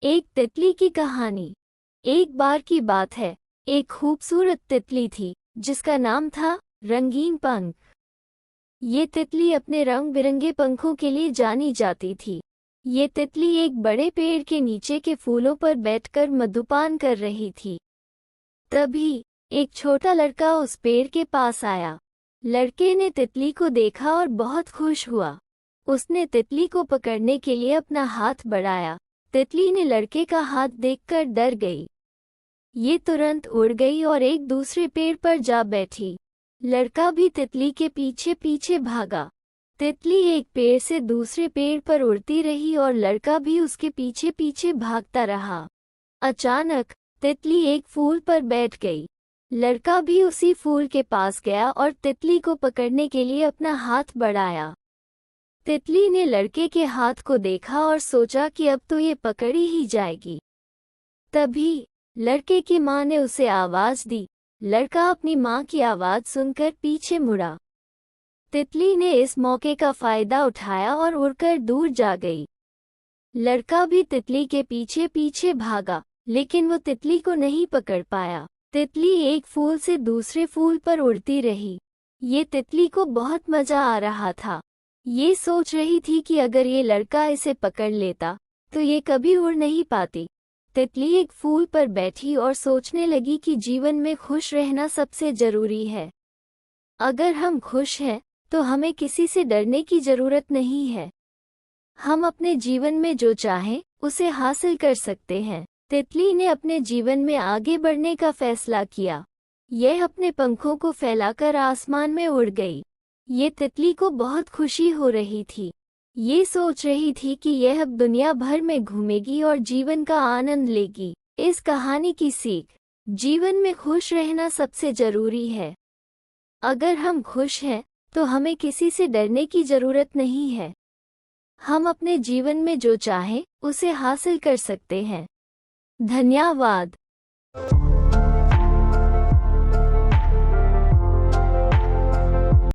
एक तितली की कहानी। एक बार की बात है, एक खूबसूरत तितली थी जिसका नाम था रंगीन पंख। ये तितली अपने रंग बिरंगे पंखों के लिए जानी जाती थी। ये तितली एक बड़े पेड़ के नीचे के फूलों पर बैठकर मधुपान कर रही थी। तभी एक छोटा लड़का उस पेड़ के पास आया। लड़के ने तितली को देखा और बहुत खुश हुआ। उसने तितली को पकड़ने के लिए अपना हाथ बढ़ाया। तितली ने लड़के का हाथ देखकर डर गई। ये तुरंत उड़ गई और एक दूसरे पेड़ पर जा बैठी। लड़का भी तितली के पीछे पीछे भागा। तितली एक पेड़ से दूसरे पेड़ पर उड़ती रही और लड़का भी उसके पीछे पीछे भागता रहा। अचानक तितली एक फूल पर बैठ गई। लड़का भी उसी फूल के पास गया और तितली को पकड़ने के लिए अपना हाथ बढ़ाया। तितली ने लड़के के हाथ को देखा और सोचा कि अब तो ये पकड़ी ही जाएगी। तभी लड़के की माँ ने उसे आवाज दी। लड़का अपनी माँ की आवाज सुनकर पीछे मुड़ा। तितली ने इस मौके का फायदा उठाया और उड़कर दूर जा गई। लड़का भी तितली के पीछे पीछे भागा, लेकिन वो तितली को नहीं पकड़ पाया। तितली एक फूल से दूसरे फूल पर उड़ती रही। ये तितली को बहुत मजा आ रहा था। ये सोच रही थी कि अगर ये लड़का इसे पकड़ लेता तो ये कभी उड़ नहीं पाती। तितली एक फूल पर बैठी और सोचने लगी कि जीवन में खुश रहना सबसे जरूरी है। अगर हम खुश हैं तो हमें किसी से डरने की जरूरत नहीं है। हम अपने जीवन में जो चाहें उसे हासिल कर सकते हैं। तितली ने अपने जीवन में आगे बढ़ने का फैसला किया। यह अपने पंखों को फैलाकर आसमान में उड़ गई। ये तितली को बहुत खुशी हो रही थी। ये सोच रही थी कि यह अब दुनिया भर में घूमेगी और जीवन का आनंद लेगी। इस कहानी की सीख: जीवन में खुश रहना सबसे जरूरी है। अगर हम खुश हैं तो हमें किसी से डरने की जरूरत नहीं है। हम अपने जीवन में जो चाहें उसे हासिल कर सकते हैं। धन्यवाद।